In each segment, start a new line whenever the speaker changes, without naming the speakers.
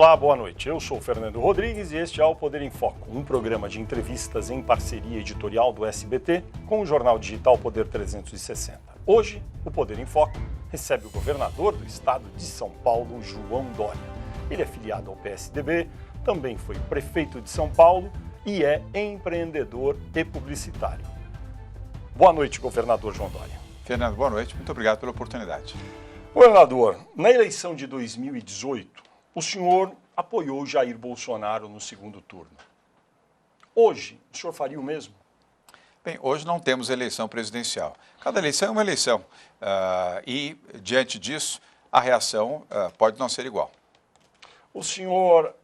Olá, boa noite. Eu sou o Fernando Rodrigues e este é o Poder em Foco, um programa de entrevistas em parceria editorial do SBT com o jornal digital Poder 360. Hoje, o Poder em Foco recebe o governador do estado de São Paulo, João Dória. Ele é filiado ao PSDB, também foi prefeito de São Paulo e é empreendedor e publicitário. Boa noite, governador João Dória.
Fernando, boa noite. Muito obrigado pela oportunidade.
Governador, na eleição de 2018, o senhor apoiou Jair Bolsonaro no segundo turno. Hoje, o senhor faria o mesmo?
Bem, hoje não temos eleição presidencial. Cada eleição é uma eleição. E, diante disso, a reação pode não ser igual.
O senhor,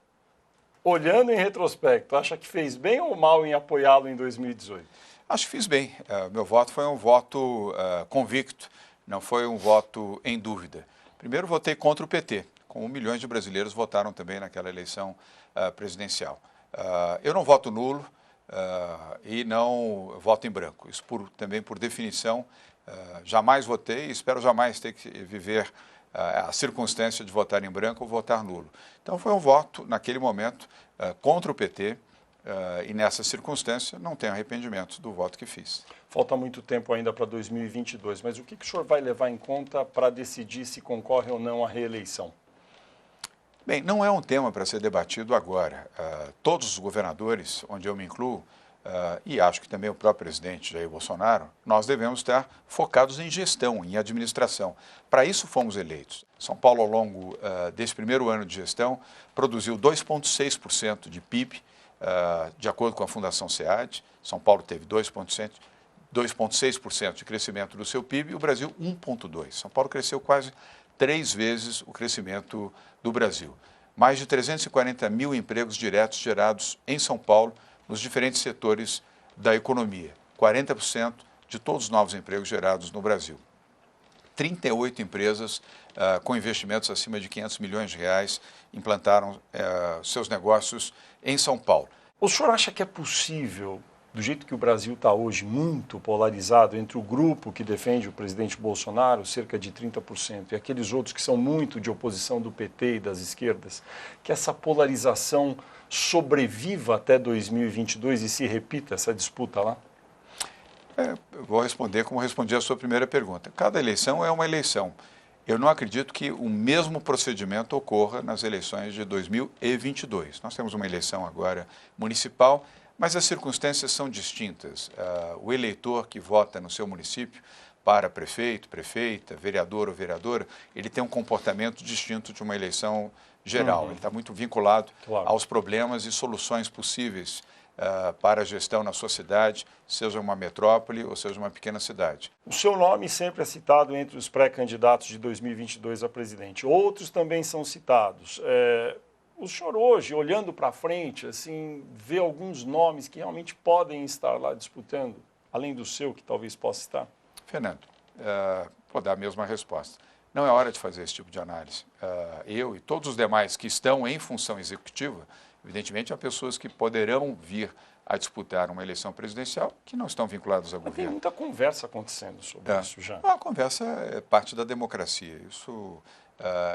olhando em retrospecto, acha que fez bem ou mal em apoiá-lo em 2018?
Acho que fiz bem. Meu voto foi um voto convicto, não foi um voto em dúvida. Primeiro, votei contra o PT. Como milhões de brasileiros votaram também naquela eleição presidencial. Eu não voto nulo e não voto em branco. Isso também por definição, jamais votei e espero jamais ter que viver a circunstância de votar em branco ou votar nulo. Então foi um voto, naquele momento, contra o PT e nessa circunstância não tenho arrependimento do voto que fiz.
Falta muito tempo ainda para 2022, mas o que o senhor vai levar em conta para decidir se concorre ou não à reeleição?
Bem, não é um tema para ser debatido agora. Todos os governadores, onde eu me incluo, e acho que também o próprio presidente Jair Bolsonaro, nós devemos estar focados em gestão, em administração. Para isso fomos eleitos. São Paulo, ao longo desse primeiro ano de gestão, produziu 2,6% de PIB, de acordo com a Fundação SEAD. São Paulo teve 2,6% de crescimento do seu PIB e o Brasil 1,2%. São Paulo cresceu quase 3 vezes o crescimento do Brasil. Mais de 340 mil empregos diretos gerados em São Paulo nos diferentes setores da economia. 40% de todos os novos empregos gerados no Brasil. 38 empresas com investimentos acima de 500 milhões de reais implantaram seus negócios em São Paulo.
O senhor acha que é possível, do jeito que o Brasil está hoje, muito polarizado entre o grupo que defende o presidente Bolsonaro, cerca de 30%, e aqueles outros que são muito de oposição do PT e das esquerdas, que essa polarização sobreviva até 2022 e se repita essa disputa lá?
Eu vou responder como respondi a sua primeira pergunta. Cada eleição é uma eleição. Eu não acredito que o mesmo procedimento ocorra nas eleições de 2022. Nós temos uma eleição agora municipal, mas as circunstâncias são distintas. O eleitor que vota no seu município para prefeito, prefeita, vereador ou vereadora, ele tem um comportamento distinto de uma eleição geral. Ele está muito vinculado aos problemas e soluções possíveis para a gestão na sua cidade, seja uma metrópole ou seja uma pequena cidade.
O seu nome sempre é citado entre os pré-candidatos de 2022 a presidente. Outros também são citados. O senhor hoje, olhando para frente, assim, vê alguns nomes que realmente podem estar lá disputando, além do seu, que talvez possa estar?
Fernando, vou dar a mesma resposta. Não é hora de fazer esse tipo de análise. Eu e todos os demais que estão em função executiva, evidentemente, há pessoas que poderão vir a disputar uma eleição presidencial que não estão vinculadas ao governo.
Tem muita conversa acontecendo sobre isso já.
A conversa é parte da democracia, isso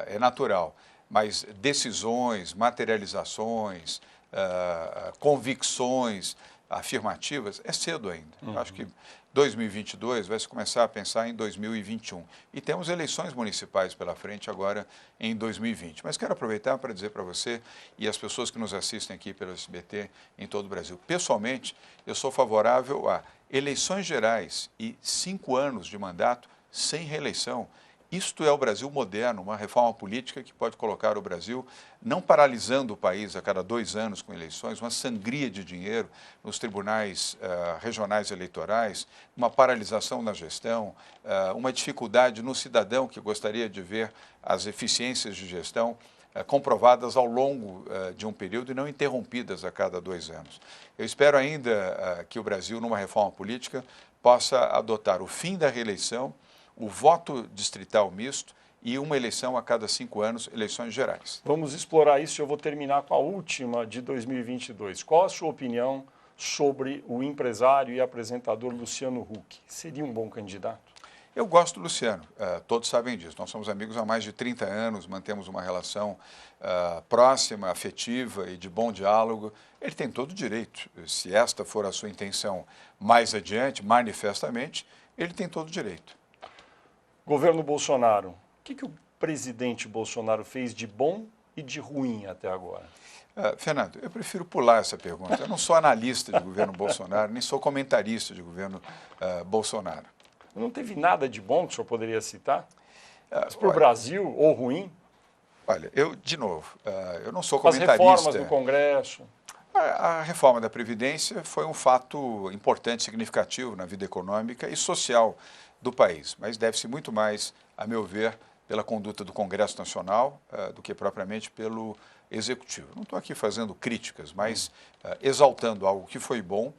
é natural. Mas decisões, materializações, convicções afirmativas, é cedo ainda. Acho que 2022 vai se começar a pensar em 2021. E temos eleições municipais pela frente agora em 2020. Mas quero aproveitar para dizer para você e as pessoas que nos assistem aqui pelo SBT em todo o Brasil. Pessoalmente, eu sou favorável a eleições gerais e 5 anos de mandato sem reeleição. Isto é o Brasil moderno, uma reforma política que pode colocar o Brasil, não paralisando o país a cada 2 anos com eleições, uma sangria de dinheiro nos tribunais regionais eleitorais, uma paralisação na gestão, uma dificuldade no cidadão que gostaria de ver as eficiências de gestão comprovadas ao longo de um período e não interrompidas a cada 2 anos. Eu espero ainda que o Brasil, numa reforma política, possa adotar o fim da reeleição, o voto distrital misto e uma eleição a cada 5 anos, eleições gerais.
Vamos explorar isso e eu vou terminar com a última de 2022. Qual a sua opinião sobre o empresário e apresentador Luciano Huck? Seria um bom candidato?
Eu gosto do Luciano, todos sabem disso. Nós somos amigos há mais de 30 anos, mantemos uma relação próxima, afetiva e de bom diálogo. Ele tem todo o direito, se esta for a sua intenção mais adiante, manifestamente, ele tem todo o direito.
Governo Bolsonaro, o que o presidente Bolsonaro fez de bom e de ruim até agora?
Fernando, eu prefiro pular essa pergunta. Eu não sou analista de governo Bolsonaro, nem sou comentarista de governo Bolsonaro.
Não teve nada de bom que o senhor poderia citar? Para o Brasil, ou ruim?
Olha, de novo, eu não sou comentarista.
As reformas do Congresso.
A reforma da Previdência foi um fato importante, significativo na vida econômica e social do país, mas deve-se muito mais, a meu ver, pela conduta do Congresso Nacional do que propriamente pelo Executivo. Não estou aqui fazendo críticas, mas exaltando algo que foi bom,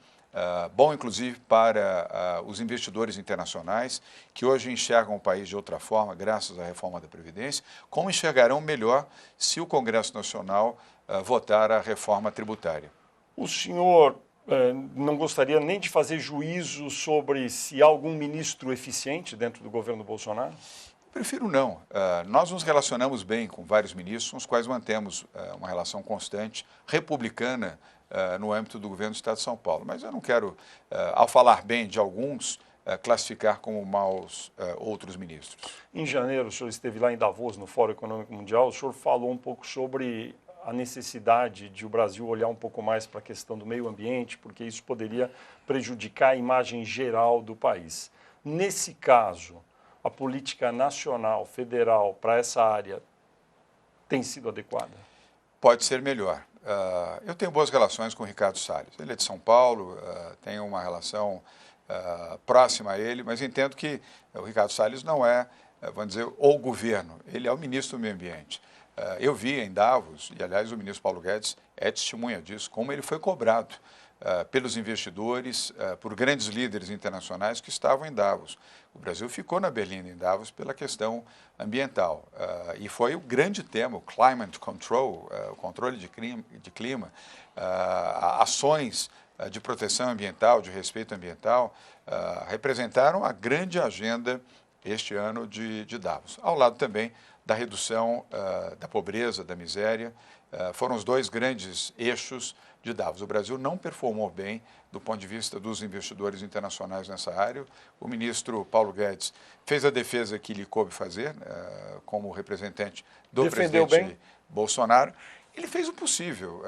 bom inclusive para os investidores internacionais, que hoje enxergam o país de outra forma, graças à reforma da Previdência, como enxergarão melhor se o Congresso Nacional votar a reforma tributária.
O senhor não gostaria nem de fazer juízo sobre se há algum ministro eficiente dentro do governo Bolsonaro?
Prefiro não. Nós nos relacionamos bem com vários ministros, com os quais mantemos uma relação constante, republicana, no âmbito do governo do Estado de São Paulo. Mas eu não quero, ao falar bem de alguns, classificar como maus outros ministros.
Em janeiro, o senhor esteve lá em Davos, no Fórum Econômico Mundial, o senhor falou um pouco sobre a necessidade de o Brasil olhar um pouco mais para a questão do meio ambiente, porque isso poderia prejudicar a imagem geral do país. Nesse caso, a política nacional, federal, para essa área tem sido adequada?
Pode ser melhor. Eu tenho boas relações com o Ricardo Salles. Ele é de São Paulo, tenho uma relação próxima a ele, mas entendo que o Ricardo Salles não é, vamos dizer, o governo. Ele é o ministro do Meio Ambiente. Eu vi em Davos, e aliás o ministro Paulo Guedes é testemunha disso, como ele foi cobrado pelos investidores, por grandes líderes internacionais que estavam em Davos. O Brasil ficou na berlinda em Davos pela questão ambiental e foi o grande tema, o climate control, o controle de clima, ações de proteção ambiental, de respeito ambiental, representaram a grande agenda este ano de Davos. Ao lado também da redução da pobreza, da miséria, foram os dois grandes eixos de Davos. O Brasil não performou bem do ponto de vista dos investidores internacionais nessa área. O ministro Paulo Guedes fez a defesa que lhe coube fazer, como representante do presidente Bolsonaro. Ele fez o possível.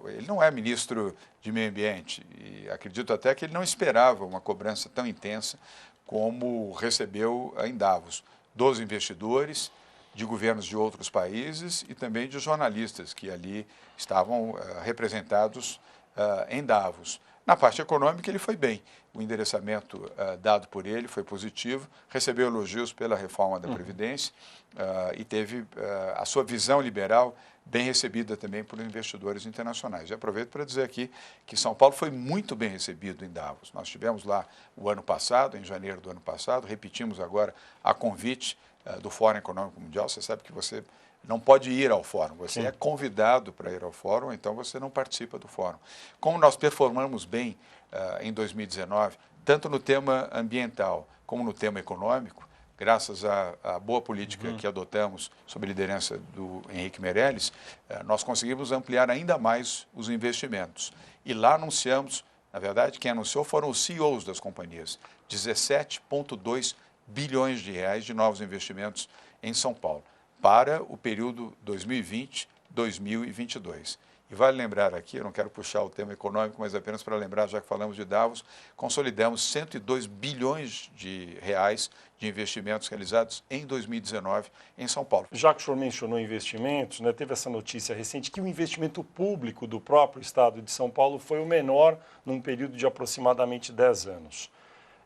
Ele não é ministro de Meio Ambiente e acredito até que ele não esperava uma cobrança tão intensa como recebeu em Davos dos investidores, de governos de outros países e também de jornalistas que ali estavam representados em Davos. Na parte econômica ele foi bem, o endereçamento dado por ele foi positivo, recebeu elogios pela reforma da Previdência e teve a sua visão liberal bem recebida também por investidores internacionais. E aproveito para dizer aqui que São Paulo foi muito bem recebido em Davos. Nós estivemos lá o ano passado, em janeiro do ano passado, repetimos agora a convite do Fórum Econômico Mundial. Você sabe que você não pode ir ao fórum, você é convidado para ir ao fórum, então você não participa do fórum. Como nós performamos bem em 2019, tanto no tema ambiental como no tema econômico, graças à boa política que adotamos sob a liderança do Henrique Meirelles, nós conseguimos ampliar ainda mais os investimentos. E lá anunciamos, na verdade, quem anunciou foram os CEOs das companhias, 17,2 bilhões de reais de novos investimentos em São Paulo, para o período 2020-2022. E vale lembrar aqui, eu não quero puxar o tema econômico, mas apenas para lembrar, já que falamos de Davos, consolidamos 102 bilhões de reais de investimentos realizados em 2019 em São Paulo.
Já que o senhor mencionou investimentos, né, teve essa notícia recente que o investimento público do próprio Estado de São Paulo foi o menor num período de aproximadamente 10 anos.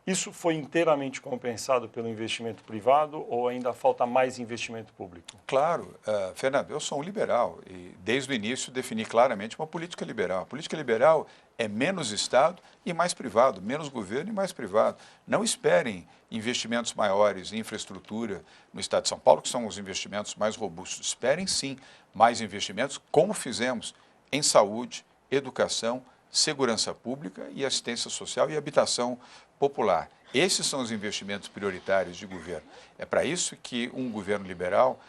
Isso foi inteiramente compensado pelo investimento privado ou ainda falta mais investimento público?
Claro, Fernando, eu sou um liberal e desde o início defini claramente uma política liberal. A política liberal é menos Estado e mais privado, menos governo e mais privado. Não esperem investimentos maiores em infraestrutura no Estado de São Paulo, que são os investimentos mais robustos. Esperem sim mais investimentos, como fizemos em saúde, educação, segurança pública e assistência social e habitação popular. Esses são os investimentos prioritários de governo. É para isso que um governo liberal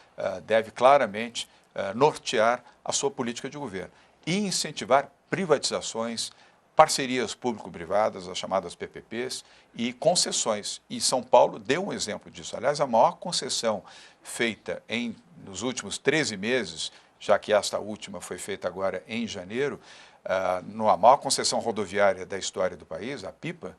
deve claramente nortear a sua política de governo e incentivar privatizações, parcerias público-privadas, as chamadas PPPs, e concessões. E São Paulo deu um exemplo disso. Aliás, a maior concessão feita nos últimos 13 meses, já que esta última foi feita agora em janeiro, a maior concessão rodoviária da história do país, a Pipa,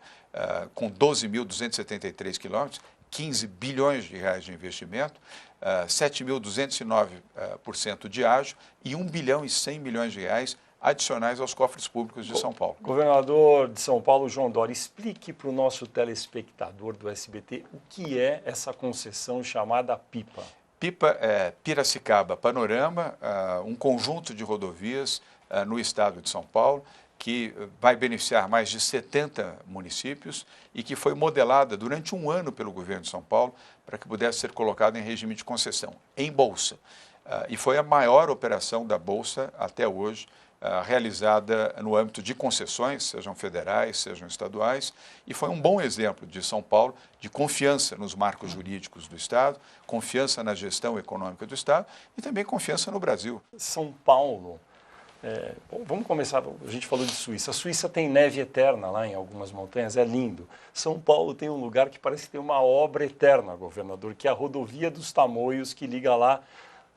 com 12.273 quilômetros, 15 bilhões de reais de investimento, 7.209% de ágio e 1 bilhão e 100 milhões de reais adicionais aos cofres públicos de São Paulo.
Governador de São Paulo, João Dória, explique para o nosso telespectador do SBT o que é essa concessão chamada PIPA.
PIPA é Piracicaba Panorama, um conjunto de rodovias no estado de São Paulo, que vai beneficiar mais de 70 municípios e que foi modelada durante um ano pelo governo de São Paulo para que pudesse ser colocada em regime de concessão, em bolsa. E foi a maior operação da bolsa até hoje, realizada no âmbito de concessões, sejam federais, sejam estaduais, e foi um bom exemplo de São Paulo de confiança nos marcos jurídicos do Estado, confiança na gestão econômica do Estado e também confiança no Brasil.
São Paulo, vamos começar, a gente falou de Suíça. A Suíça tem neve eterna lá em algumas montanhas, é lindo. São Paulo tem um lugar que parece que tem uma obra eterna, governador, que é a Rodovia dos Tamoios, que liga lá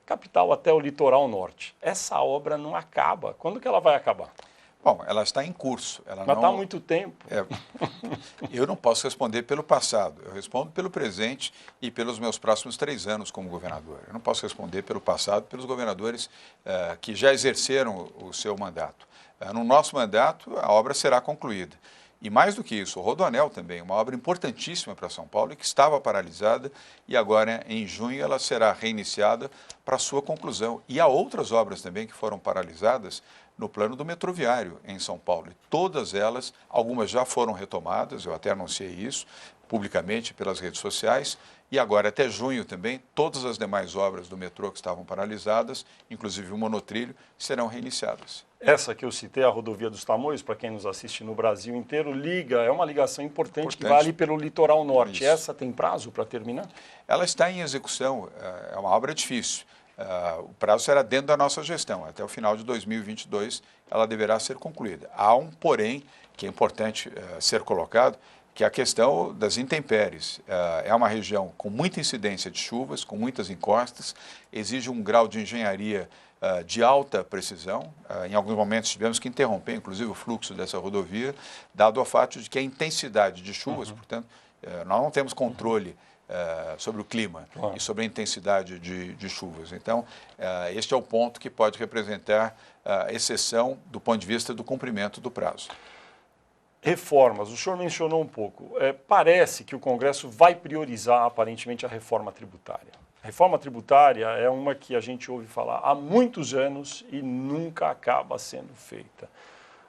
capital até o litoral norte. Essa obra não acaba. Quando que ela vai acabar?
Bom, ela está em curso.
Mas está há muito tempo.
Eu não posso responder pelo passado. Eu respondo pelo presente e pelos meus próximos 3 anos como governador. Eu não posso responder pelo passado, pelos governadores que já exerceram o seu mandato. No nosso mandato, a obra será concluída. E mais do que isso, o Rodoanel também, uma obra importantíssima para São Paulo e que estava paralisada e agora em junho ela será reiniciada para sua conclusão. E há outras obras também que foram paralisadas no plano do metroviário em São Paulo. E todas elas, algumas já foram retomadas, eu até anunciei isso publicamente pelas redes sociais, e agora até junho também, todas as demais obras do metrô que estavam paralisadas, inclusive o monotrilho, serão reiniciadas.
Essa que eu citei, a Rodovia dos Tamoios, para quem nos assiste no Brasil inteiro, é uma ligação importante que vai ali pelo litoral norte. Isso. Essa tem prazo para terminar?
Ela está em execução, é uma obra difícil. O prazo será dentro da nossa gestão, até o final de 2022 ela deverá ser concluída. Há um porém que é importante ser colocado, que é a questão das intempéries. É uma região com muita incidência de chuvas, com muitas encostas, exige um grau de engenharia de alta precisão. Em alguns momentos tivemos que interromper, inclusive, o fluxo dessa rodovia, dado o fato de que a intensidade de chuvas, portanto, nós não temos controle sobre o clima e sobre a intensidade de chuvas. Então, este é o ponto que pode representar exceção do ponto de vista do cumprimento do prazo.
Reformas, o senhor mencionou um pouco. Parece que o Congresso vai priorizar, aparentemente, a reforma tributária. A reforma tributária é uma que a gente ouve falar há muitos anos e nunca acaba sendo feita.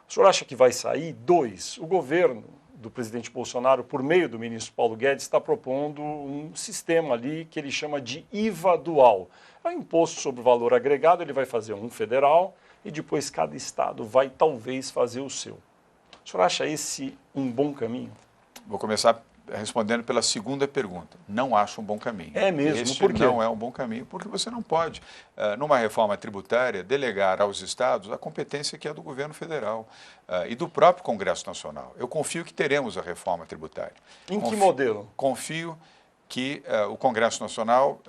O senhor acha que vai sair? 2, o governo do presidente Bolsonaro, por meio do ministro Paulo Guedes, está propondo um sistema ali que ele chama de IVA dual. É um imposto sobre o valor agregado, ele vai fazer um federal e depois cada estado vai talvez fazer o seu. O senhor acha esse um bom caminho?
Vou começar respondendo pela segunda pergunta. Não acho um bom caminho.
É mesmo? Por quê?
Não é um bom caminho, porque você não pode, numa reforma tributária, delegar aos estados a competência que é do governo federal e do próprio Congresso Nacional. Eu confio que teremos a reforma tributária.
Em que modelo?
Confio que o Congresso Nacional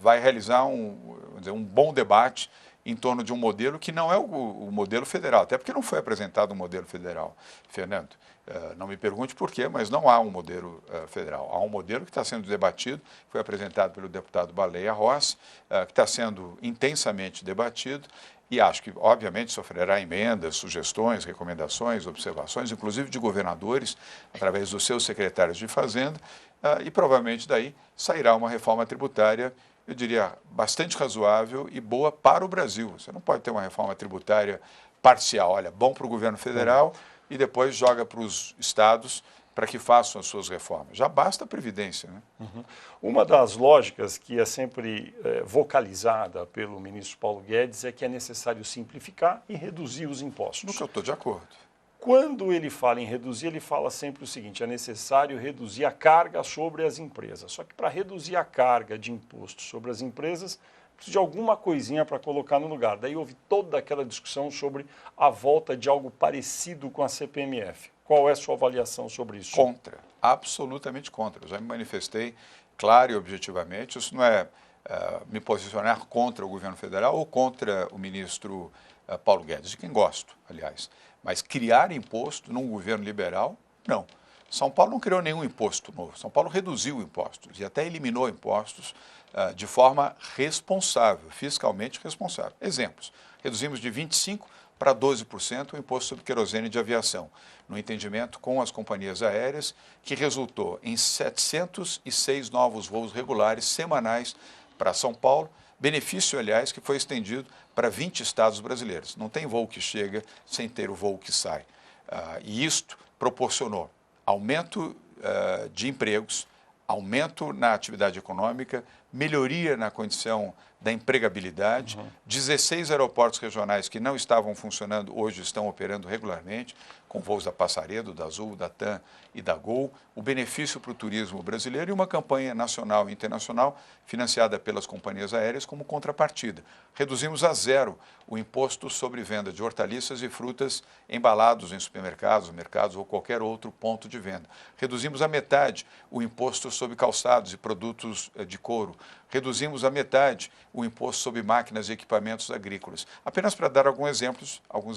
vai realizar um bom debate em torno de um modelo que não é o modelo federal, até porque não foi apresentado um modelo federal, Fernando. Não me pergunte por quê, mas não há um modelo federal. Há um modelo que está sendo debatido, foi apresentado pelo deputado Baleia Rossi, que está sendo intensamente debatido e acho que, obviamente, sofrerá emendas, sugestões, recomendações, observações, inclusive de governadores, através dos seus secretários de Fazenda, e provavelmente daí sairá uma reforma tributária, eu diria, bastante razoável e boa para o Brasil. Você não pode ter uma reforma tributária parcial, olha, bom para o governo federal e depois joga para os estados para que façam as suas reformas. Já basta a Previdência, né?
Uma das lógicas que é sempre vocalizada pelo ministro Paulo Guedes é que é necessário simplificar e reduzir os impostos.
No que eu estou de acordo.
Quando ele fala em reduzir, ele fala sempre o seguinte: é necessário reduzir a carga sobre as empresas. Só que para reduzir a carga de imposto sobre as empresas, precisa de alguma coisinha para colocar no lugar. Daí houve toda aquela discussão sobre a volta de algo parecido com a CPMF. Qual é a sua avaliação sobre isso?
Contra, absolutamente contra. Eu já me manifestei claro e objetivamente. Isso não é me posicionar contra o governo federal ou contra o ministro Paulo Guedes, de quem gosto, aliás. Mas criar imposto num governo liberal, não. São Paulo não criou nenhum imposto novo. São Paulo reduziu impostos e até eliminou impostos de forma responsável, fiscalmente responsável. Exemplos: reduzimos de 25% para 12% o imposto sobre querosene de aviação, no entendimento com as companhias aéreas, que resultou em 706 novos voos regulares semanais para São Paulo, benefício, aliás, que foi estendido para 20 estados brasileiros. Não tem voo que chega sem ter o voo que sai. E isto proporcionou aumento de empregos, aumento na atividade econômica, melhoria na condição da empregabilidade. 16 aeroportos regionais que não estavam funcionando hoje estão operando regularmente, com voos da Passaredo, da Azul, da TAM e da Gol. O benefício para o turismo brasileiro e uma campanha nacional e internacional financiada pelas companhias aéreas como contrapartida. Reduzimos a zero o imposto sobre venda de hortaliças e frutas embalados em supermercados, mercados ou qualquer outro ponto de venda. Reduzimos a metade o imposto sobre calçados e produtos de couro. Reduzimos a metade o imposto sobre máquinas e equipamentos agrícolas. Apenas para dar alguns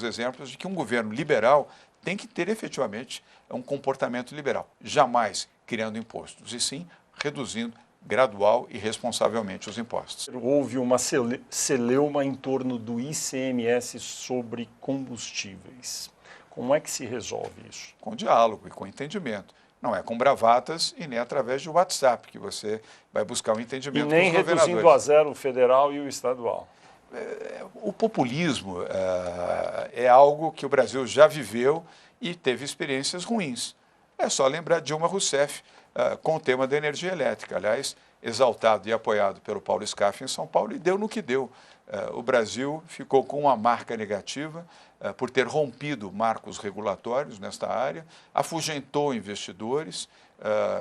exemplos de que um governo liberal tem que ter efetivamente um comportamento liberal, jamais criando impostos, e sim reduzindo gradual e responsavelmente os impostos.
Houve uma celeuma em torno do ICMS sobre combustíveis. Como é que se resolve isso?
Com diálogo e com entendimento. Não é com bravatas e nem através de WhatsApp que você vai buscar um entendimento com os governadores.
E nem reduzindo a zero o federal e o estadual.
O populismo é algo que o Brasil já viveu e teve experiências ruins. É só lembrar de Dilma Rousseff com o tema da energia elétrica. Aliás, exaltado e apoiado pelo Paulo Scaff em São Paulo, e deu no que deu. O Brasil ficou com uma marca negativa por ter rompido marcos regulatórios nesta área, afugentou investidores,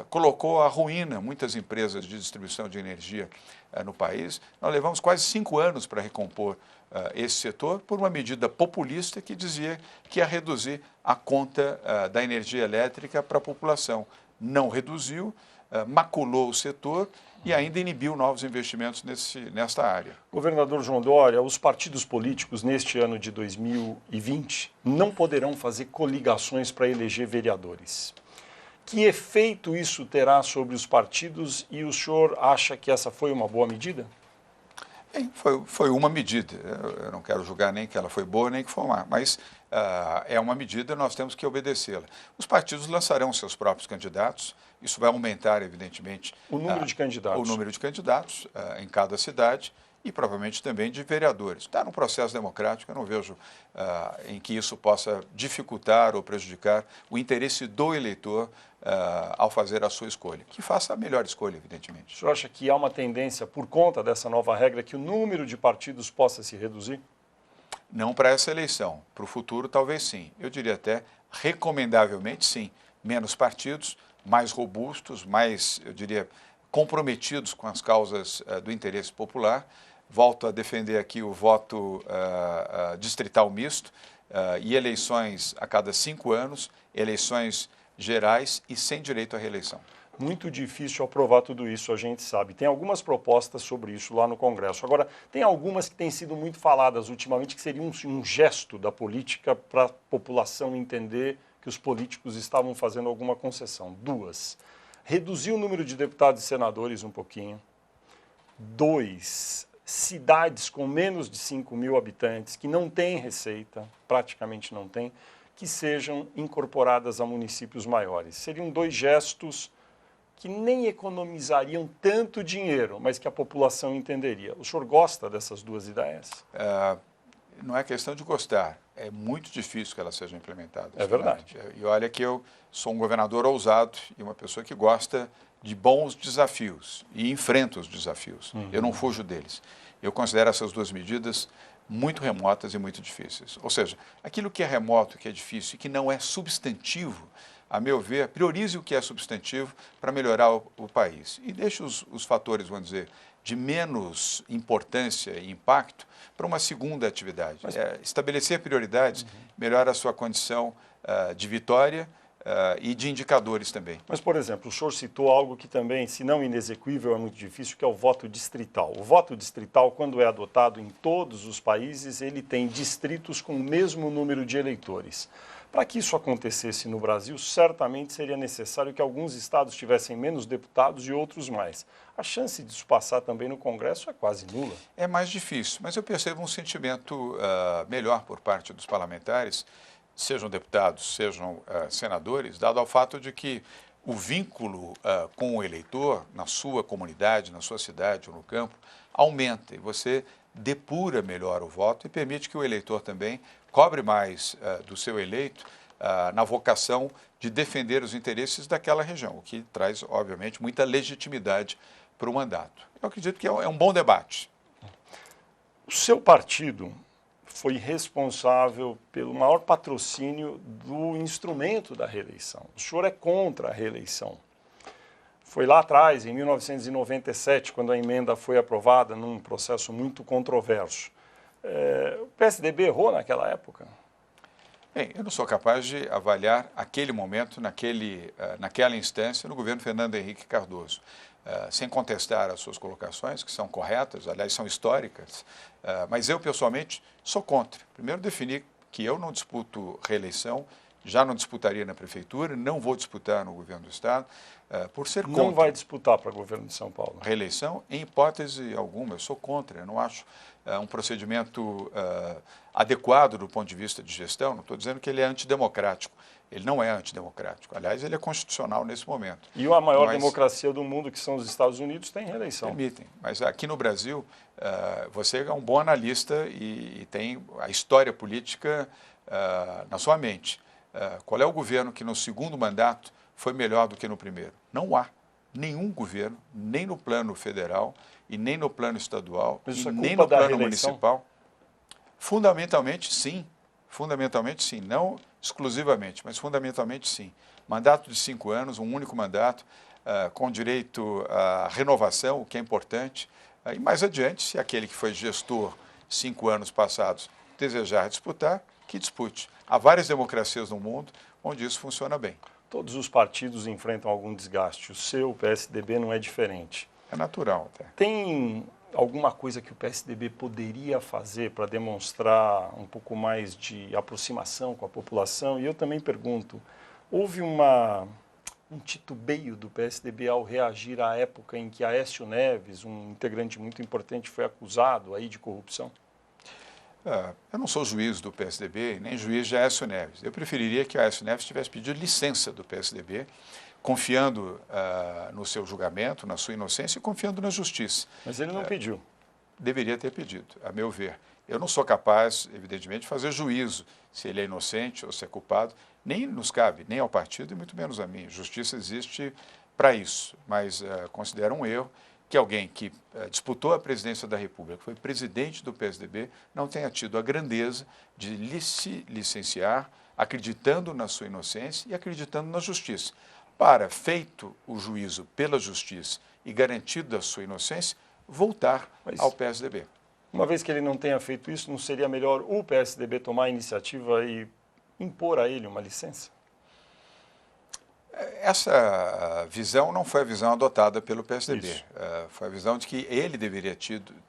colocou à ruína muitas empresas de distribuição de energia no país. Nós levamos quase 5 anos para recompor esse setor por uma medida populista que dizia que ia reduzir a conta da energia elétrica para a população. Não reduziu, maculou o setor e ainda inibiu novos investimentos nesta área.
Governador João Dória, os partidos políticos neste ano de 2020 não poderão fazer coligações para eleger vereadores. Que efeito isso terá sobre os partidos e o senhor acha que essa foi uma boa medida?
Bem, foi uma medida. Eu não quero julgar nem que ela foi boa nem que foi má, mas é uma medida, nós temos que obedecê-la. Os partidos lançarão seus próprios candidatos, isso vai aumentar, evidentemente,
o número de candidatos.
O número de candidatos em cada cidade e provavelmente também de vereadores. Está num processo democrático, eu não vejo em que isso possa dificultar ou prejudicar o interesse do eleitor ao fazer a sua escolha. Que faça a melhor escolha, evidentemente.
O senhor acha que há uma tendência, por conta dessa nova regra, que o número de partidos possa se reduzir?
Não para essa eleição. Para o futuro, talvez sim. Eu diria até, recomendavelmente, sim. Menos partidos, mais robustos, mais, eu diria, comprometidos com as causas do interesse popular. Volto a defender aqui o voto distrital misto e eleições a cada 5 anos, eleições gerais e sem direito à reeleição.
Muito difícil aprovar tudo isso, a gente sabe. Tem algumas propostas sobre isso lá no Congresso. Agora, tem algumas que têm sido muito faladas ultimamente, que seria um gesto da política para a população entender que os políticos estavam fazendo alguma concessão. 2, reduzir o número de deputados e senadores um pouquinho. 2, cidades com menos de 5 mil habitantes, que não têm receita, praticamente não têm, que sejam incorporadas a municípios maiores. Seriam 2 gestos que nem economizariam tanto dinheiro, mas que a população entenderia. O senhor gosta dessas 2 ideias?
Não é questão de gostar, é muito difícil que elas sejam implementadas.
É verdade.
E olha que eu sou um governador ousado e uma pessoa que gosta de bons desafios e enfrenta os desafios. Eu não fujo deles. Eu considero essas 2 medidas muito remotas e muito difíceis. Ou seja, aquilo que é remoto, que é difícil e que não é substantivo, a meu ver, priorize o que é substantivo para melhorar o país. E deixe os fatores, vamos dizer, de menos importância e impacto para uma segunda atividade. Estabelecer prioridades melhora a sua condição de vitória e de indicadores também.
Mas, por exemplo, o senhor citou algo que também, se não inexequível, é muito difícil, que é o voto distrital. O voto distrital, quando é adotado em todos os países, ele tem distritos com o mesmo número de eleitores. Para que isso acontecesse no Brasil, certamente seria necessário que alguns estados tivessem menos deputados e outros mais. A chance disso passar também no Congresso é quase nula.
É mais difícil, mas eu percebo um sentimento melhor por parte dos parlamentares, sejam deputados, sejam senadores, dado ao fato de que o vínculo com o eleitor, na sua comunidade, na sua cidade ou no campo, aumenta e você depura melhor o voto e permite que o eleitor também cobre mais do seu eleito na vocação de defender os interesses daquela região, o que traz, obviamente, muita legitimidade para o mandato. Eu acredito que é um bom debate.
O seu partido foi responsável pelo maior patrocínio do instrumento da reeleição. O senhor é contra a reeleição. Foi lá atrás, em 1997, quando a emenda foi aprovada num processo muito controverso. O PSDB errou naquela época?
Bem, eu não sou capaz de avaliar aquele momento, naquela instância, no governo Fernando Henrique Cardoso. Sem contestar as suas colocações, que são corretas, aliás, são históricas, mas eu, pessoalmente, sou contra. Primeiro, defini que eu não disputo reeleição, já não disputaria na prefeitura, não vou disputar no governo do Estado, por ser contra.
Não vai disputar para o governo de São Paulo?
Reeleição, em hipótese alguma, eu sou contra, eu não acho um procedimento adequado do ponto de vista de gestão, não estou dizendo que ele é antidemocrático. Ele não é antidemocrático. Aliás, ele é constitucional nesse momento.
E a maior democracia do mundo, que são os Estados Unidos, tem reeleição.
Permitem. Mas aqui no Brasil, você é um bom analista e tem a história política na sua mente. Qual é o governo que no segundo mandato foi melhor do que no primeiro? Não há nenhum governo, nem no plano federal e nem no plano estadual, e nem no plano municipal. Fundamentalmente, sim. Fundamentalmente, sim. Não exclusivamente, mas fundamentalmente, sim. Mandato de 5 anos, um único mandato, com direito à renovação, o que é importante. E mais adiante, se aquele que foi gestor 5 anos passados desejar disputar, que dispute. Há várias democracias no mundo onde isso funciona bem.
Todos os partidos enfrentam algum desgaste. O seu, o PSDB, não é diferente.
É natural até.
Tem alguma coisa que o PSDB poderia fazer para demonstrar um pouco mais de aproximação com a população? E eu também pergunto, houve um titubeio do PSDB ao reagir à época em que Aécio Neves, um integrante muito importante, foi acusado aí de corrupção?
Eu não sou juiz do PSDB, nem juiz de Aécio Neves. Eu preferiria que Aécio Neves tivesse pedido licença do PSDB, confiando no seu julgamento, na sua inocência e confiando na justiça.
Mas ele não pediu.
Deveria ter pedido, a meu ver. Eu não sou capaz, evidentemente, de fazer juízo se ele é inocente ou se é culpado. Nem nos cabe, nem ao partido e muito menos a mim. Justiça existe para isso, mas considero um erro que alguém que disputou a presidência da República, foi presidente do PSDB, não tenha tido a grandeza de se licenciar, acreditando na sua inocência e acreditando na justiça. Para, feito o juízo pela justiça e garantido a sua inocência, voltar ao PSDB.
Uma vez que ele não tenha feito isso, não seria melhor o PSDB tomar a iniciativa e impor a ele uma licença?
Essa visão não foi a visão adotada pelo PSDB. Foi a visão de que ele deveria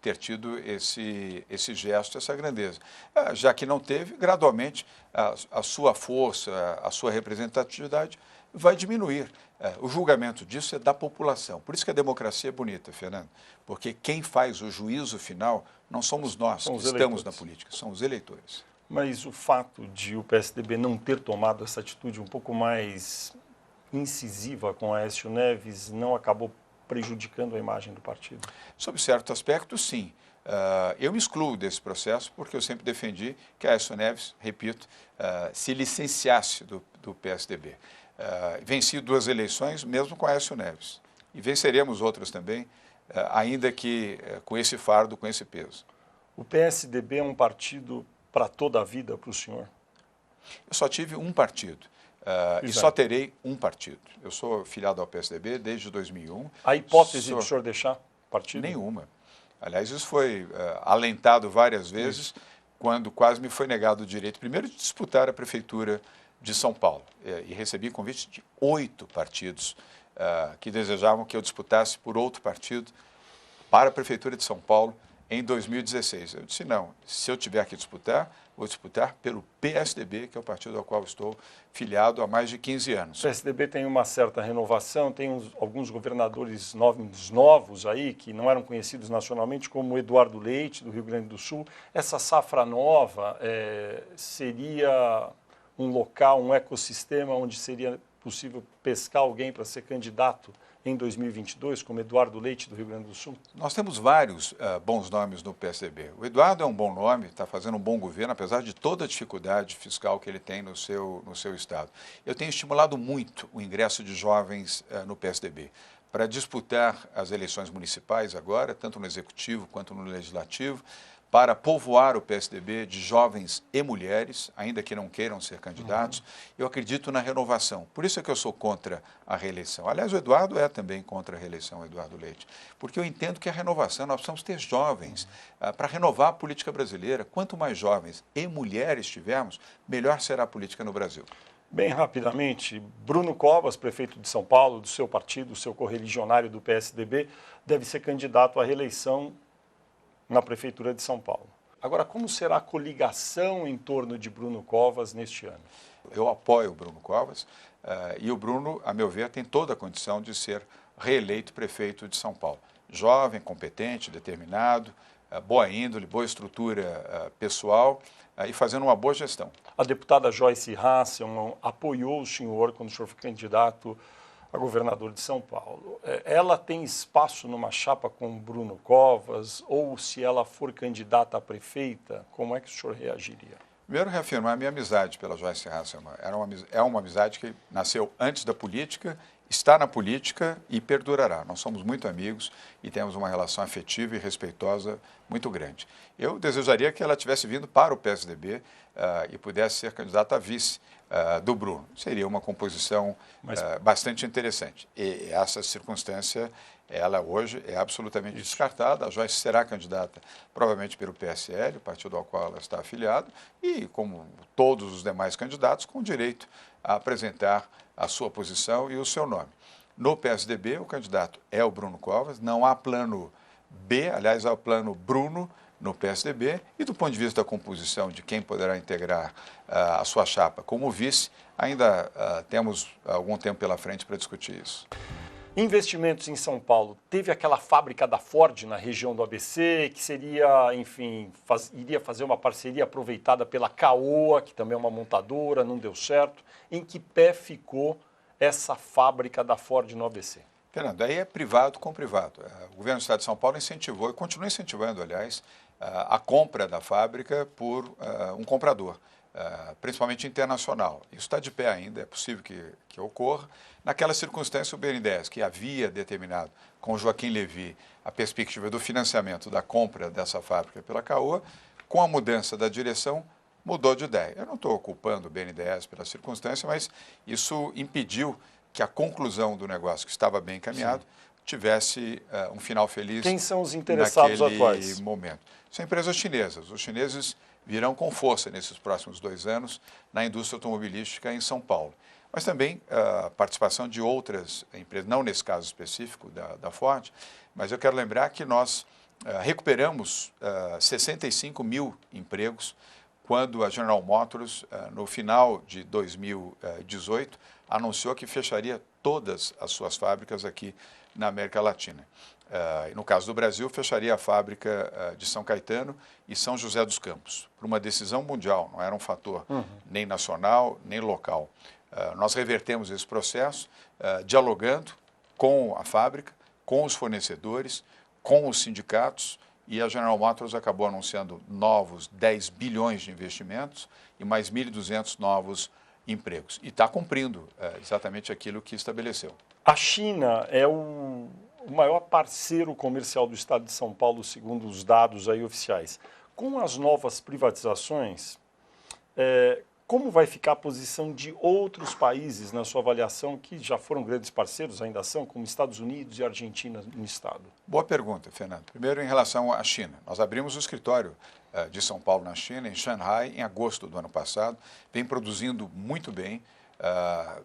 ter tido esse gesto, essa grandeza. Já que não teve, gradualmente a sua força, a sua representatividade vai diminuir. O julgamento disso é da população. Por isso que a democracia é bonita, Fernando, porque quem faz o juízo final não somos nós que estamos na política, são os eleitores.
Mas o fato de o PSDB não ter tomado essa atitude um pouco mais incisiva com Aécio Neves não acabou prejudicando a imagem do partido?
Sob certo aspecto, sim. Eu me excluo desse processo porque eu sempre defendi que Aécio Neves, repito, se licenciasse do PSDB. Venci 2 eleições mesmo com Aécio Neves e venceremos outras também, ainda que com esse fardo, com esse peso.
O PSDB é um partido para toda a vida para o senhor?
Eu só tive um partido. E só terei um partido. Eu sou filiado ao PSDB desde 2001.
A hipótese do senhor deixar partido?
Nenhuma. Aliás, isso foi alentado várias vezes, quando quase me foi negado o direito, primeiro, de disputar a Prefeitura de São Paulo. E recebi convite de 8 partidos que desejavam que eu disputasse por outro partido para a Prefeitura de São Paulo em 2016. Eu disse, não, se eu tiver que disputar, vou disputar pelo PSDB, que é o partido ao qual estou filiado há mais de 15 anos.
O PSDB tem uma certa renovação, tem alguns governadores novos aí, que não eram conhecidos nacionalmente, como o Eduardo Leite, do Rio Grande do Sul. Essa safra nova seria um local, um ecossistema onde seria possível pescar alguém para ser candidato em 2022, como Eduardo Leite, do Rio Grande do Sul?
Nós temos vários bons nomes no PSDB. O Eduardo é um bom nome, está fazendo um bom governo, apesar de toda a dificuldade fiscal que ele tem no seu estado. Eu tenho estimulado muito o ingresso de jovens no PSDB para disputar as eleições municipais agora, tanto no Executivo quanto no Legislativo, para povoar o PSDB de jovens e mulheres, ainda que não queiram ser candidatos. Eu acredito na renovação. Por isso é que eu sou contra a reeleição. Aliás, o Eduardo é também contra a reeleição, o Eduardo Leite, porque eu entendo que a renovação, nós precisamos ter jovens para renovar a política brasileira. Quanto mais jovens e mulheres tivermos, melhor será a política no Brasil.
Bem rapidamente, Bruno Covas, prefeito de São Paulo, do seu partido, seu correligionário do PSDB, deve ser candidato à reeleição na Prefeitura de São Paulo. Agora, como será a coligação em torno de Bruno Covas neste ano?
Eu apoio o Bruno Covas e o Bruno, a meu ver, tem toda a condição de ser reeleito prefeito de São Paulo. Jovem, competente, determinado, boa índole, boa estrutura pessoal e fazendo uma boa gestão.
A deputada Joyce Hasselmann apoiou o senhor quando o senhor foi candidato a governador de São Paulo. Ela tem espaço numa chapa com Bruno Covas, ou se ela for candidata a prefeita, como é que o senhor reagiria?
Primeiro, reafirmar a minha amizade pela Joyce Hasselmann. É uma amizade que nasceu antes da política, está na política e perdurará. Nós somos muito amigos e temos uma relação afetiva e respeitosa muito grande. Eu desejaria que ela tivesse vindo para o PSDB e pudesse ser candidata a vice do Bruno. Seria uma composição bastante interessante. E essa circunstância, ela hoje é absolutamente descartada. A Joyce será candidata provavelmente pelo PSL, o partido ao qual ela está afiliada, e como todos os demais candidatos, com direito a apresentar a sua posição e o seu nome. No PSDB, o candidato é o Bruno Covas, não há plano B, aliás, há o plano Bruno no PSDB, e do ponto de vista da composição de quem poderá integrar a sua chapa como vice, ainda temos algum tempo pela frente para discutir isso.
Investimentos em São Paulo. Teve aquela fábrica da Ford na região do ABC, que seria, enfim, iria fazer uma parceria aproveitada pela Caoa, que também é uma montadora, não deu certo. Em que pé ficou essa fábrica da Ford no ABC?
Fernando, aí é privado com privado. O governo do Estado de São Paulo incentivou, e continua incentivando, aliás, a compra da fábrica por um comprador, principalmente internacional. Isso está de pé ainda, é possível que ocorra. Naquela circunstância, o BNDES, que havia determinado com Joaquim Levy a perspectiva do financiamento da compra dessa fábrica pela Caoa, com a mudança da direção, mudou de ideia. Eu não estou culpando o BNDES pela circunstância, mas isso impediu que a conclusão do negócio, que estava bem encaminhado, tivesse um final feliz.
Quem são os interessados atuais?
Naquele momento. São empresas chinesas. Os chineses virão com força nesses próximos 2 anos na indústria automobilística em São Paulo. Mas também a participação de outras empresas, não nesse caso específico da Ford, mas eu quero lembrar que nós recuperamos 65 mil empregos quando a General Motors, no final de 2018, anunciou que fecharia todas as suas fábricas aqui na América Latina. E no caso do Brasil, fecharia a fábrica de São Caetano e São José dos Campos, por uma decisão mundial, não era um fator nem nacional, nem local. Nós revertemos esse processo dialogando com a fábrica, com os fornecedores, com os sindicatos, e a General Motors acabou anunciando novos 10 bilhões de investimentos e mais 1.200 novos empregos. E está cumprindo exatamente aquilo que estabeleceu.
A China é o maior parceiro comercial do Estado de São Paulo, segundo os dados aí oficiais. Com as novas privatizações, como vai ficar a posição de outros países na sua avaliação, que já foram grandes parceiros, ainda são, como Estados Unidos e Argentina no Estado?
Boa pergunta, Fernando. Primeiro, em relação à China. Nós abrimos o escritório de São Paulo na China, em Xangai, em agosto do ano passado. Vem produzindo muito bem.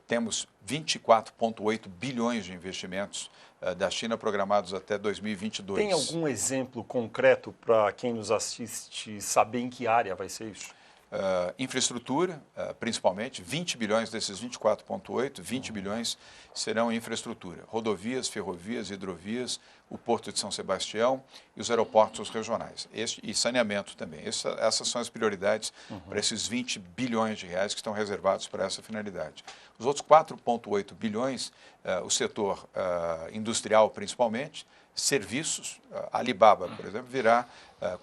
Temos 24,8 bilhões de investimentos da China programados até 2022.
Tem algum exemplo concreto para quem nos assiste saber em que área vai ser isso?
Infraestrutura, principalmente, 20 bilhões desses 24,8, 20 bilhões serão em infraestrutura. Rodovias, ferrovias, hidrovias, o Porto de São Sebastião e os aeroportos regionais. E saneamento também. Essas são as prioridades para esses 20 bilhões de reais que estão reservados para essa finalidade. Os outros 4,8 bilhões, o setor industrial principalmente, serviços, Alibaba, por exemplo, virá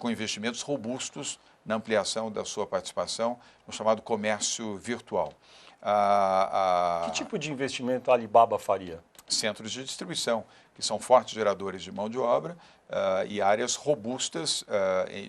com investimentos robustos na ampliação da sua participação no chamado comércio virtual.
Que tipo de investimento a Alibaba faria?
Centros de distribuição, que são fortes geradores de mão de obra e áreas robustas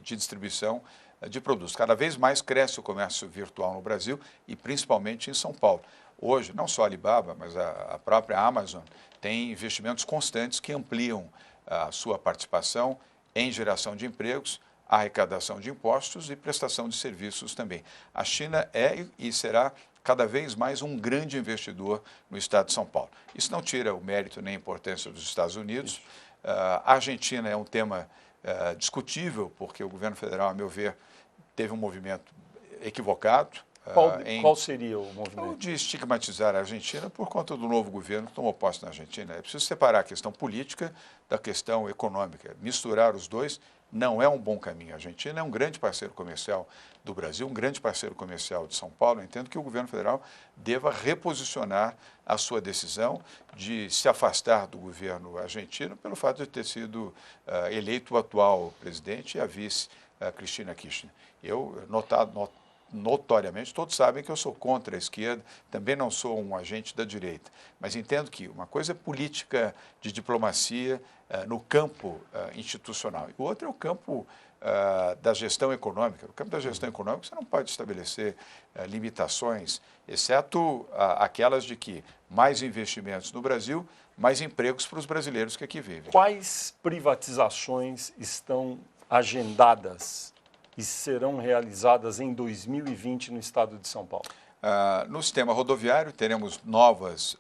de distribuição de produtos. Cada vez mais cresce o comércio virtual no Brasil e principalmente em São Paulo. Hoje, não só a Alibaba, mas a própria Amazon tem investimentos constantes que ampliam a sua participação em geração de empregos, arrecadação de impostos e prestação de serviços também. A China é e será cada vez mais um grande investidor no estado de São Paulo. Isso não tira o mérito nem a importância dos Estados Unidos. A Argentina é um tema discutível, porque o governo federal, a meu ver, teve um movimento equivocado.
Qual seria o movimento?
De estigmatizar a Argentina por conta do novo governo que tomou posse na Argentina. É preciso separar a questão política da questão econômica. Misturar os dois não é um bom caminho. A Argentina é um grande parceiro comercial do Brasil, um grande parceiro comercial de São Paulo. Eu entendo que o governo federal deva reposicionar a sua decisão de se afastar do governo argentino pelo fato de ter sido eleito o atual presidente e a vice, Cristina Kirchner. Notoriamente, todos sabem que eu sou contra a esquerda, também não sou um agente da direita, mas entendo que uma coisa é política de diplomacia no campo institucional, e o outro é o campo da gestão econômica. No campo da gestão econômica, você não pode estabelecer limitações, exceto aquelas de que mais investimentos no Brasil, mais empregos para os brasileiros que aqui vivem.
Quais privatizações estão agendadas e serão realizadas em 2020 no estado de São Paulo?
No sistema rodoviário, teremos novas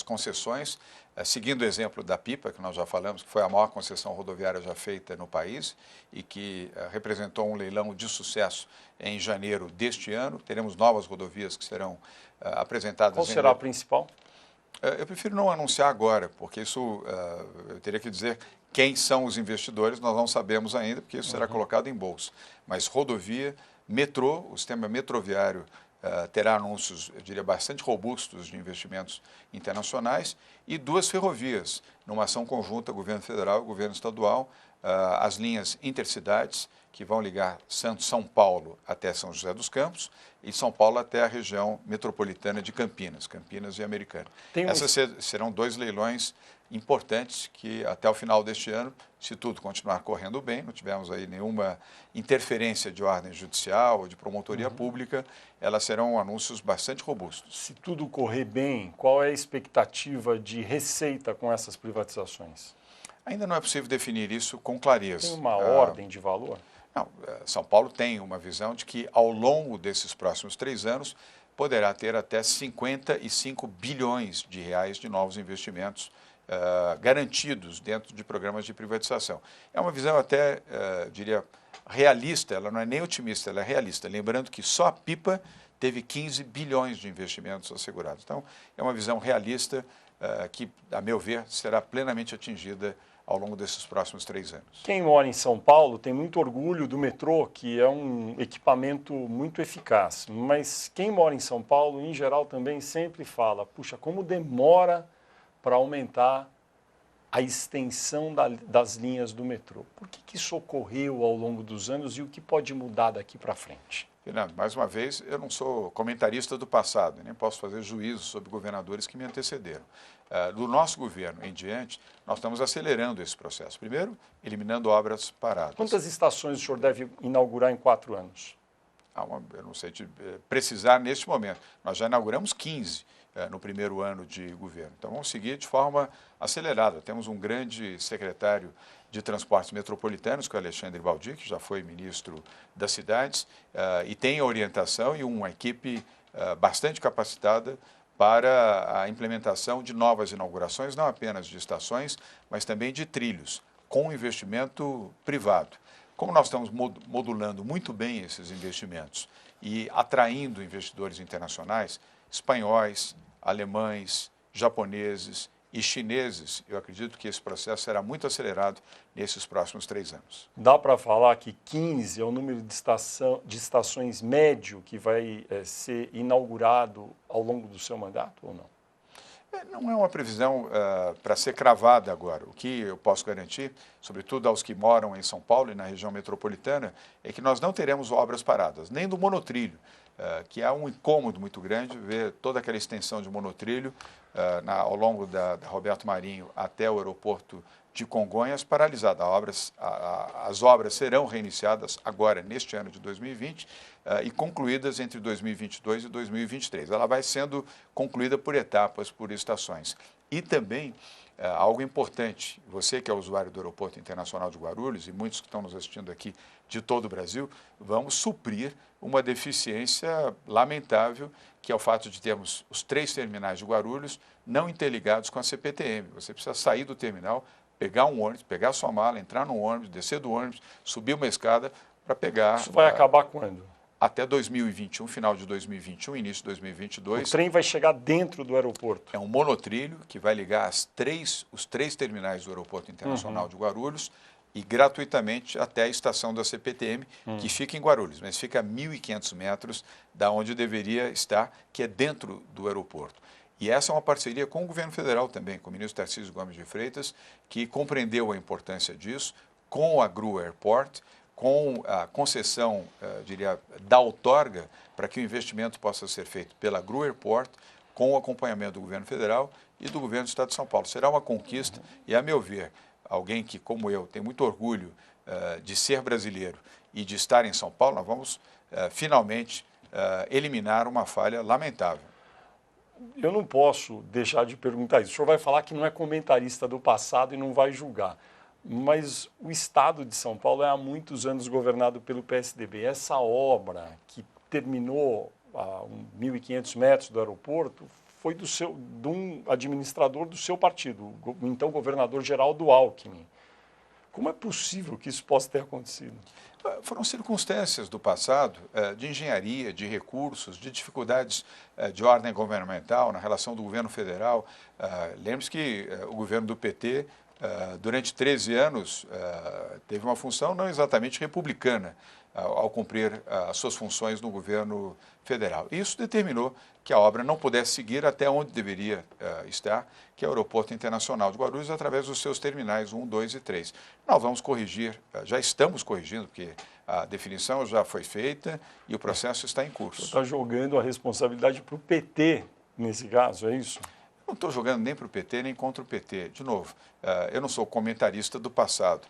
concessões, seguindo o exemplo da Pipa, que nós já falamos, que foi a maior concessão rodoviária já feita no país e que representou um leilão de sucesso em janeiro deste ano. Teremos novas rodovias que serão apresentadas.
Qual será a principal?
Eu prefiro não anunciar agora, porque isso eu teria que dizer quem são os investidores, nós não sabemos ainda, porque isso será colocado em bolsa. Mas rodovia, metrô, o sistema metroviário terá anúncios, eu diria, bastante robustos de investimentos internacionais e duas ferrovias, numa ação conjunta, governo federal e governo estadual, as linhas intercidades, que vão ligar São Paulo até São José dos Campos e São Paulo até a região metropolitana de Campinas e Americana. Essas serão dois leilões importantes que até o final deste ano, se tudo continuar correndo bem, não tivermos aí nenhuma interferência de ordem judicial ou de promotoria pública, elas serão anúncios bastante robustos.
Se tudo correr bem, qual é a expectativa de receita com essas privatizações?
Ainda não é possível definir isso com clareza.
Tem uma ordem de valor?
Não, São Paulo tem uma visão de que ao longo desses próximos 3 anos poderá ter até 55 bilhões de reais de novos investimentos garantidos dentro de programas de privatização. É uma visão até, diria, realista, ela não é nem otimista, ela é realista. Lembrando que só a Pipa teve 15 bilhões de investimentos assegurados. Então, é uma visão realista que, a meu ver, será plenamente atingida ao longo desses próximos 3 anos.
Quem mora em São Paulo tem muito orgulho do metrô, que é um equipamento muito eficaz. Mas quem mora em São Paulo, em geral, também sempre fala, puxa, como demora para aumentar a extensão das linhas do metrô. Por que isso ocorreu ao longo dos anos e o que pode mudar daqui para frente?
Mais uma vez, eu não sou comentarista do passado, nem posso fazer juízo sobre governadores que me antecederam. Do nosso governo em diante, nós estamos acelerando esse processo. Primeiro, eliminando obras paradas.
Quantas estações o senhor deve inaugurar em 4 anos?
Eu não sei te precisar neste momento. Nós já inauguramos 15 no primeiro ano de governo. Então, vamos seguir de forma acelerada. Temos um grande secretário de Transportes Metropolitanos, que é o Alexandre Baldi, que já foi ministro das cidades, e tem a orientação e uma equipe bastante capacitada para a implementação de novas inaugurações, não apenas de estações, mas também de trilhos, com investimento privado. Como nós estamos modulando muito bem esses investimentos e atraindo investidores internacionais, espanhóis, alemães, japoneses e chineses, eu acredito que esse processo será muito acelerado nesses próximos 3 anos.
Dá para falar que 15 é o número de estações médio que vai ser inaugurado ao longo do seu mandato ou não?
Não é uma previsão para ser cravada agora. O que eu posso garantir, sobretudo aos que moram em São Paulo e na região metropolitana, é que nós não teremos obras paradas, nem do monotrilho, que é um incômodo muito grande ver toda aquela extensão de monotrilho ao longo da Roberto Marinho até o aeroporto de Congonhas paralisada. As obras serão reiniciadas agora, neste ano de 2020, e concluídas entre 2022 e 2023. Ela vai sendo concluída por etapas, por estações. E também, algo importante, você que é usuário do Aeroporto Internacional de Guarulhos, e muitos que estão nos assistindo aqui de todo o Brasil, vamos suprir uma deficiência lamentável, que é o fato de termos os 3 terminais de Guarulhos não interligados com a CPTM. Você precisa sair do terminal, pegar um ônibus, pegar sua mala, entrar no ônibus, descer do ônibus, subir uma escada para pegar...
Isso vai acabar quando?
Até 2021, final de 2021, início de 2022.
O trem vai chegar dentro do aeroporto?
É um monotrilho que vai ligar os 3 terminais do Aeroporto Internacional de Guarulhos e gratuitamente até a estação da CPTM, que fica em Guarulhos, mas fica a 1.500 metros da onde deveria estar, que é dentro do aeroporto. E essa é uma parceria com o governo federal também, com o ministro Tarcísio Gomes de Freitas, que compreendeu a importância disso, com a GRU Airport, com a concessão, diria, da outorga, para que o investimento possa ser feito pela GRU Airport, com o acompanhamento do governo federal e do governo do Estado de São Paulo. Será uma conquista e, a meu ver, alguém que, como eu, tem muito orgulho de ser brasileiro e de estar em São Paulo, nós vamos finalmente eliminar uma falha lamentável.
Eu não posso deixar de perguntar isso. O senhor vai falar que não é comentarista do passado e não vai julgar. Mas o Estado de São Paulo é há muitos anos governado pelo PSDB. Essa obra que terminou a 1.500 metros do aeroporto foi de um administrador do seu partido, o então governador Geraldo Alckmin. Como é possível que isso possa ter acontecido?
Foram circunstâncias do passado, de engenharia, de recursos, de dificuldades de ordem governamental na relação do governo federal. Lembre-se que o governo do PT, durante 13 anos, teve uma função não exatamente republicana ao cumprir as suas funções no governo federal. Isso determinou que a obra não pudesse seguir até onde deveria estar, que é o Aeroporto Internacional de Guarulhos, através dos seus terminais 1, 2 e 3. Nós vamos corrigir, já estamos corrigindo, porque a definição já foi feita e o processo está em curso.
Você está jogando a responsabilidade para o PT nesse caso, é isso?
Não estou jogando nem para o PT, nem contra o PT. De novo, eu não sou comentarista do passado.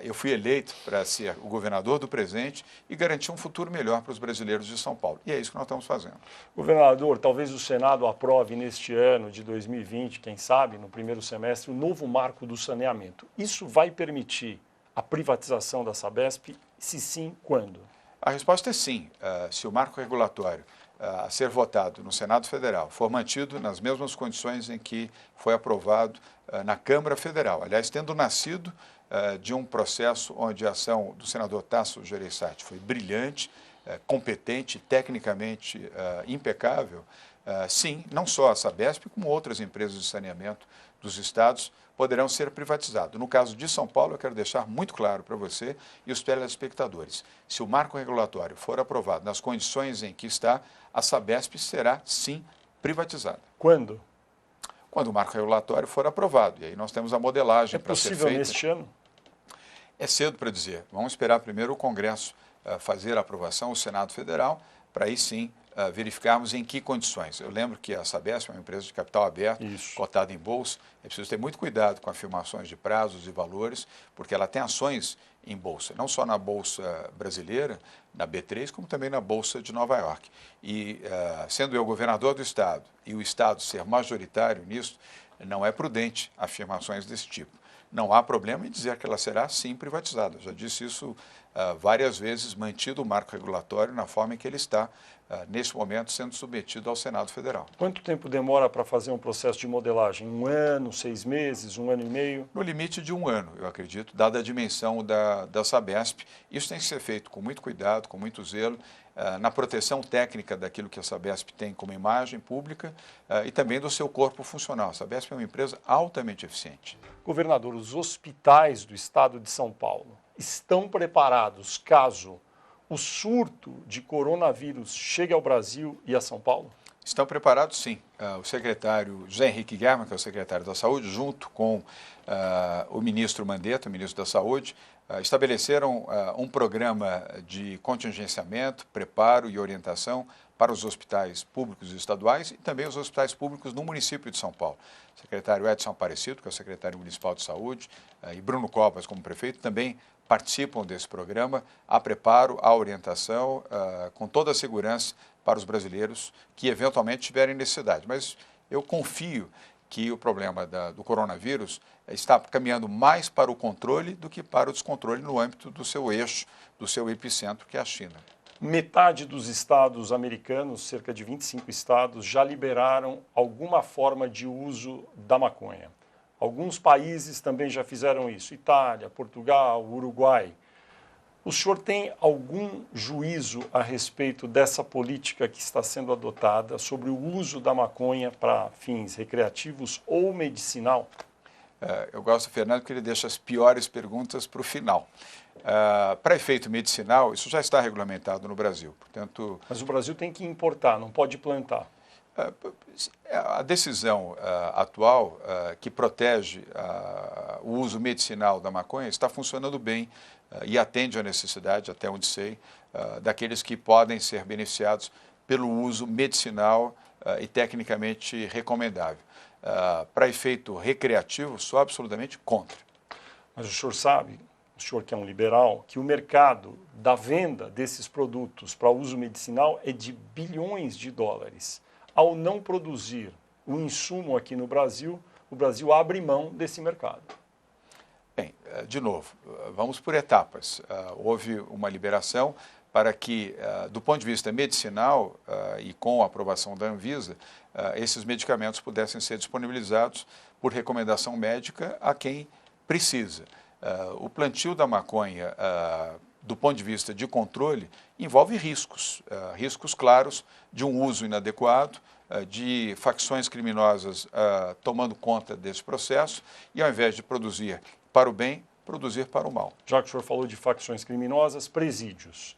Eu fui eleito para ser o governador do presente e garantir um futuro melhor para os brasileiros de São Paulo. E é isso que nós estamos fazendo.
Governador, talvez o Senado aprove neste ano de 2020, quem sabe, no primeiro semestre, o novo marco do saneamento. Isso vai permitir a privatização da Sabesp? Se sim, quando?
A resposta é sim. Se o marco regulatório a ser votado no Senado Federal for mantido nas mesmas condições em que foi aprovado na Câmara Federal. Aliás, tendo nascido de um processo onde a ação do senador Tasso Gereissati foi brilhante, competente, tecnicamente impecável, sim, não só a Sabesp, como outras empresas de saneamento dos estados poderão ser privatizados. No caso de São Paulo, eu quero deixar muito claro para você e os telespectadores, se o marco regulatório for aprovado nas condições em que está, a Sabesp será, sim, privatizada.
Quando?
Quando o marco regulatório for aprovado. E aí nós temos a modelagem para ser feita.
É possível neste ano?
É cedo para dizer. Vamos esperar primeiro o Congresso fazer a aprovação ao Senado Federal, para aí sim verificarmos em que condições. Eu lembro que a Sabesp é uma empresa de capital aberto, cotada em bolsa. É preciso ter muito cuidado com afirmações de prazos e valores, porque ela tem ações em bolsa, não só na Bolsa Brasileira, na B3, como também na Bolsa de Nova York. E sendo eu governador do Estado e o Estado ser majoritário nisso, não é prudente afirmações desse tipo. Não há problema em dizer que ela será sim privatizada. Já disse isso várias vezes, mantido o marco regulatório na forma em que ele está, nesse momento, sendo submetido ao Senado Federal.
Quanto tempo demora para fazer um processo de modelagem? 1 ano, 6 meses, 1 ano e meio?
No limite de 1 ano, eu acredito, dada a dimensão da Sabesp. Isso tem que ser feito com muito cuidado, com muito zelo, na proteção técnica daquilo que a Sabesp tem como imagem pública e também do seu corpo funcional. A Sabesp é uma empresa altamente eficiente.
Governador, os hospitais do estado de São Paulo estão preparados caso o surto de coronavírus chegue ao Brasil e a São Paulo?
Estão preparados, sim. O secretário José Henrique Guerra, que é o secretário da Saúde, junto com o ministro Mandetta, o ministro da Saúde, estabeleceram um programa de contingenciamento, preparo e orientação para os hospitais públicos e estaduais e também os hospitais públicos no município de São Paulo. O secretário Edson Aparecido, que é o secretário municipal de Saúde, e Bruno Covas, como prefeito, também participam desse programa, a preparo, a orientação, com toda a segurança para os brasileiros que eventualmente tiverem necessidade. Mas eu confio que o problema do coronavírus está caminhando mais para o controle do que para o descontrole no âmbito do seu eixo, do seu epicentro, que é a China.
Metade dos estados americanos, cerca de 25 estados, já liberaram alguma forma de uso da maconha. Alguns países também já fizeram isso, Itália, Portugal, Uruguai. O senhor tem algum juízo a respeito dessa política que está sendo adotada sobre o uso da maconha para fins recreativos ou medicinal?
Eu gosto do Fernando porque ele deixa as piores perguntas para o final. Para efeito medicinal, isso já está regulamentado no Brasil. Portanto,
mas o Brasil tem que importar, não pode plantar.
A decisão atual que protege o uso medicinal da maconha está funcionando bem e atende à necessidade, até onde sei, daqueles que podem ser beneficiados pelo uso medicinal e tecnicamente recomendável. Para efeito recreativo, sou absolutamente contra.
Mas o senhor sabe, o senhor que é um liberal, que o mercado da venda desses produtos para uso medicinal é de bilhões de dólares. Ao não produzir o insumo aqui no Brasil, o Brasil abre mão desse mercado.
Bem, de novo, vamos por etapas. Houve uma liberação para que, do ponto de vista medicinal e com a aprovação da Anvisa, esses medicamentos pudessem ser disponibilizados por recomendação médica a quem precisa. O plantio da maconha, do ponto de vista de controle, envolve riscos, riscos claros de um uso inadequado, de facções criminosas tomando conta desse processo e, ao invés de produzir para o bem, produzir para o mal.
Já que o senhor falou de facções criminosas, presídios.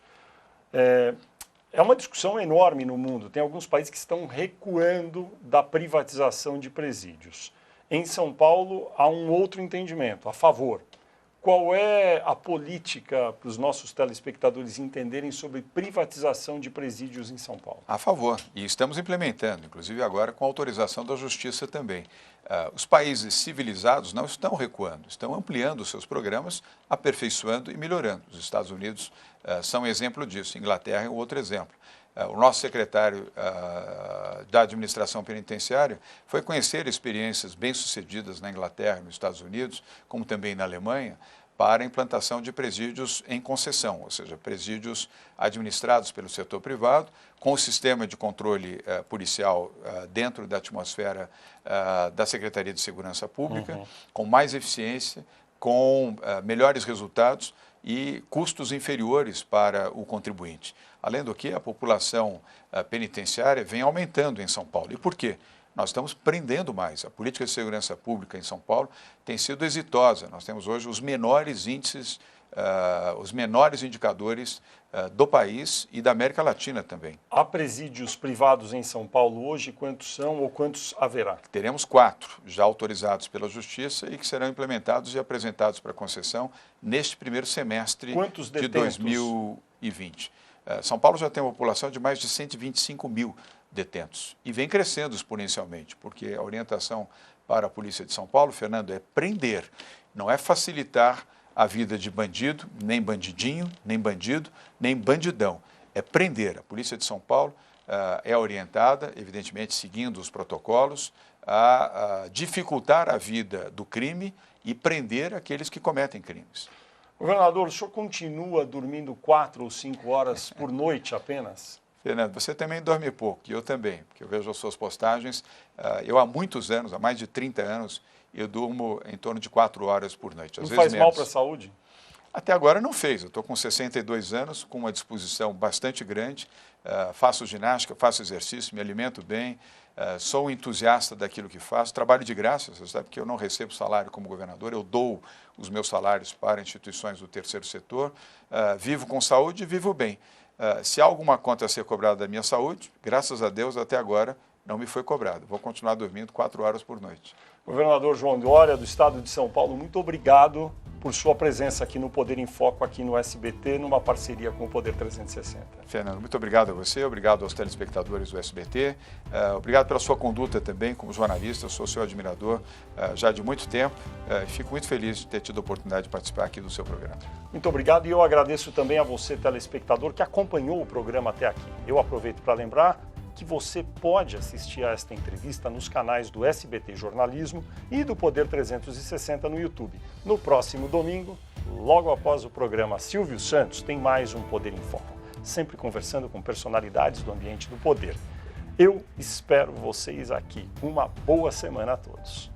É uma discussão enorme no mundo. Tem alguns países que estão recuando da privatização de presídios. Em São Paulo, há um outro entendimento, a favor. Qual é a política para os nossos telespectadores entenderem sobre privatização de presídios em São Paulo?
A favor, e estamos implementando, inclusive agora com autorização da Justiça também. Os países civilizados não estão recuando, estão ampliando os seus programas, aperfeiçoando e melhorando. Os Estados Unidos são exemplo disso, Inglaterra é um outro exemplo. O nosso secretário da administração penitenciária foi conhecer experiências bem-sucedidas na Inglaterra, nos Estados Unidos, como também na Alemanha, para a implantação de presídios em concessão, ou seja, presídios administrados pelo setor privado, com o sistema de controle policial dentro da atmosfera da Secretaria de Segurança Pública, com mais eficiência, com melhores resultados e custos inferiores para o contribuinte. Além do que, a população penitenciária vem aumentando em São Paulo. E por quê? Nós estamos prendendo mais. A política de segurança pública em São Paulo tem sido exitosa. Nós temos hoje os menores índices, os menores indicadores do país e da América Latina também.
Há presídios privados em São Paulo hoje? Quantos são ou quantos haverá?
Teremos 4 já autorizados pela Justiça e que serão implementados e apresentados para concessão neste primeiro semestre
Quantos
de
detentos?
2020. São Paulo já tem uma população de mais de 125 mil detentos e vem crescendo exponencialmente, porque a orientação para a Polícia de São Paulo, Fernando, é prender, não é facilitar a vida de bandido, nem bandidinho, nem bandido, nem bandidão. É prender. A Polícia de São Paulo é orientada, evidentemente seguindo os protocolos, a dificultar a vida do crime e prender aqueles que cometem crimes.
Governador, o senhor continua dormindo 4 ou 5 horas por noite apenas?
Fernando, você também dorme pouco, e eu também, porque eu vejo as suas postagens. Eu há muitos anos, há mais de 30 anos, eu durmo em torno de 4 horas por noite.
Não faz mal para a saúde?
Até agora não fez. Eu estou com 62 anos, com uma disposição bastante grande, faço ginástica, faço exercício, me alimento bem, sou um entusiasta daquilo que faço, trabalho de graça, você sabe que eu não recebo salário como governador, eu dou os meus salários para instituições do terceiro setor, vivo com saúde e vivo bem. Se há alguma conta a ser cobrada da minha saúde, graças a Deus, até agora, não me foi cobrado. Vou continuar dormindo 4 horas por noite.
Governador João Dória, do Estado de São Paulo, muito obrigado por sua presença aqui no Poder em Foco, aqui no SBT, numa parceria com o Poder 360.
Fernando, muito obrigado a você, obrigado aos telespectadores do SBT, obrigado pela sua conduta também como jornalista, sou seu admirador já de muito tempo, fico muito feliz de ter tido a oportunidade de participar aqui do seu programa.
Muito obrigado e eu agradeço também a você, telespectador, que acompanhou o programa até aqui. Eu aproveito para lembrar que você pode assistir a esta entrevista nos canais do SBT Jornalismo e do Poder 360 no YouTube. No próximo domingo, logo após o programa Silvio Santos, tem mais um Poder em Foco, sempre conversando com personalidades do ambiente do poder. Eu espero vocês aqui. Uma boa semana a todos.